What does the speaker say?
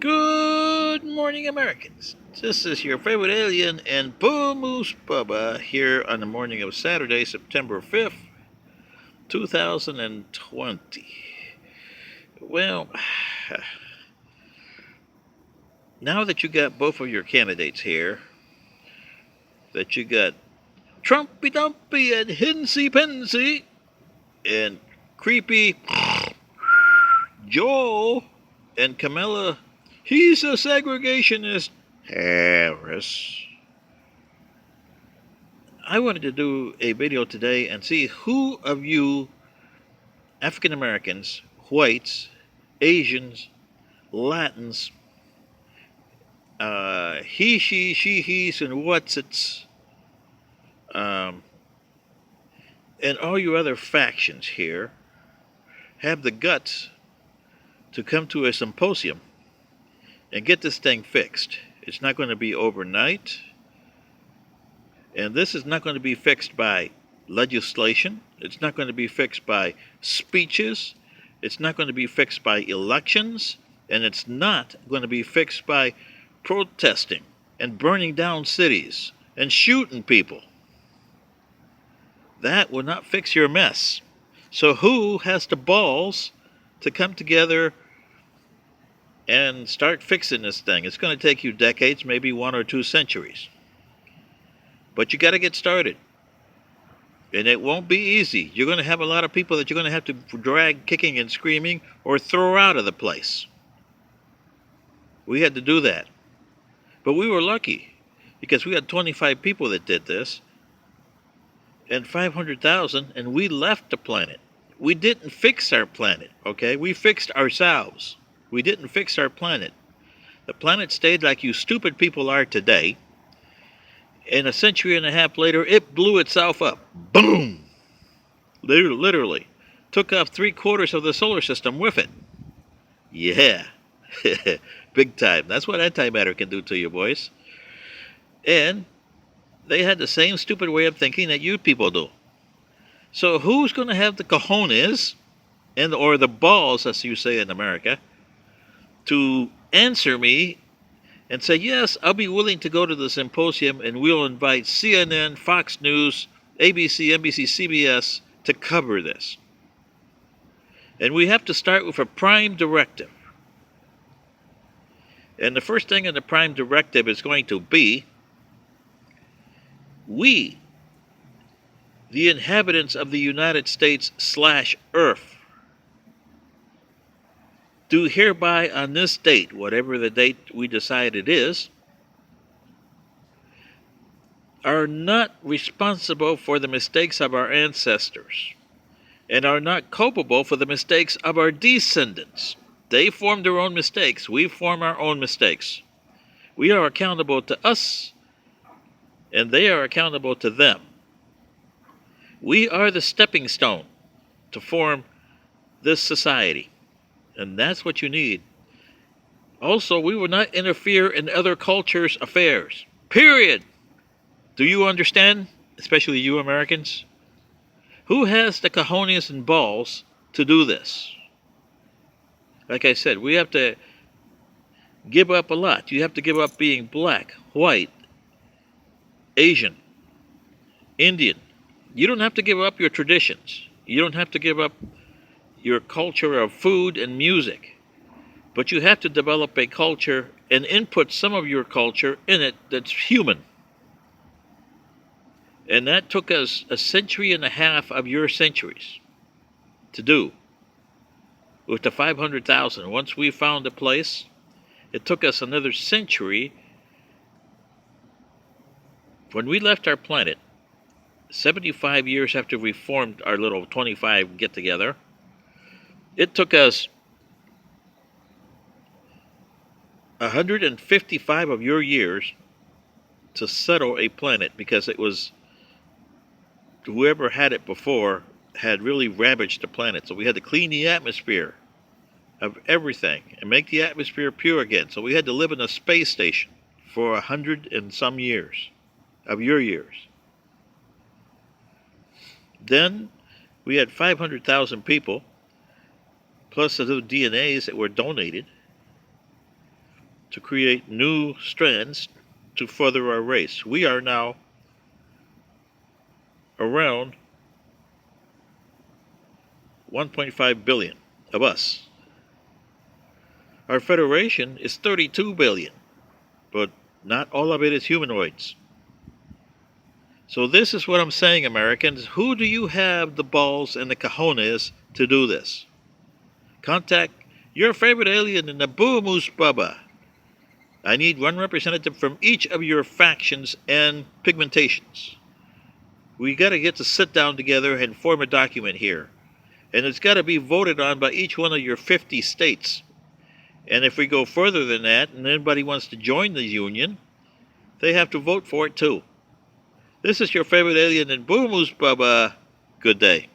Good morning, Americans. This is your favorite alien and Bull Moose Bubba here on the morning of Saturday, September 5th, 2020. Well, now that you got both of your candidates here, that you got Trumpy Dumpy and Hinsy Pensy and Creepy Joel and Camilla, he's a segregationist, Harris. I wanted to do a video today and see who of you African Americans, whites, Asians, Latins, he, she, he's, and what's it's, um, and all you other factions here have the guts to come to a symposium and get this thing fixed. It's not going to be overnight, and this is not going to be fixed by legislation. It's not going to be fixed by speeches. It's not going to be fixed by elections. And it's not going to be fixed by protesting and burning down cities and shooting people. That will not fix your mess. So who has the balls to come together and start fixing this thing? It's going to take you decades, maybe 1 or 2 centuries. But you got to get started. And it won't be easy. You're going to have a lot of people that you're going to have to drag kicking and screaming or throw out of the place. We had to do that. But we were lucky because we had 25 people that did this and 500,000, and we left the planet. We didn't fix our planet, okay? We fixed ourselves. We didn't fix our planet. The planet stayed like you stupid people are today. And a century and a half later, it blew itself up. Boom! Literally. Took off 3/4 of the solar system with it. Yeah. Big time. That's what antimatter can do to you, boys. And they had the same stupid way of thinking that you people do. So who's going to have the cojones, or the balls, as you say in America, to answer me and say, yes, I'll be willing to go to the symposium and we'll invite CNN, Fox News, ABC, NBC, CBS to cover this. And we have to start with a prime directive. And the first thing in the prime directive is going to be, we, the inhabitants of the United States / Earth, do hereby on this date, whatever the date we decide it is, are not responsible for the mistakes of our ancestors and are not culpable for the mistakes of our descendants. They formed their own mistakes. We form our own mistakes. We are accountable to us, and they are accountable to them. We are the stepping stone to form this society, and that's what you need. Also, we will not interfere in other cultures' affairs. Period. Do you understand? Especially you Americans? Who has the cojones and balls to do this? Like I said, we have to give up a lot. You have to give up being black, white, Asian, Indian. You don't have to give up your traditions. You don't have to give up your culture of food and music. But you have to develop a culture and input some of your culture in it that's human. And that took us a century and a half of your centuries to do. With the 500,000, once we found a place, it took us another century. When we left our planet, 75 years after we formed our little 25 get-together, it took us 155 of your years to settle a planet, because it was whoever had it before had really ravaged the planet. So we had to clean the atmosphere of everything and make the atmosphere pure again. So we had to live in a space station for 100 and some years of your years. Then we had 500,000 people, plus the little DNAs that were donated. to create new strands to further our race. We are now around 1.5 billion of us. Our federation is 32 billion, but not all of it is humanoids. So this is what I'm saying, Americans. Who do you have the balls and the cojones to do this? Contact your favorite alien in the Boo Moose Bubba. I need one representative from each of your factions and pigmentations. We got to get to sit down together and form a document here. And it's got to be voted on by each one of your 50 states. And if we go further than that, and anybody wants to join the union, they have to vote for it too. This is your favorite alien in Boo Moose Bubba. Good day.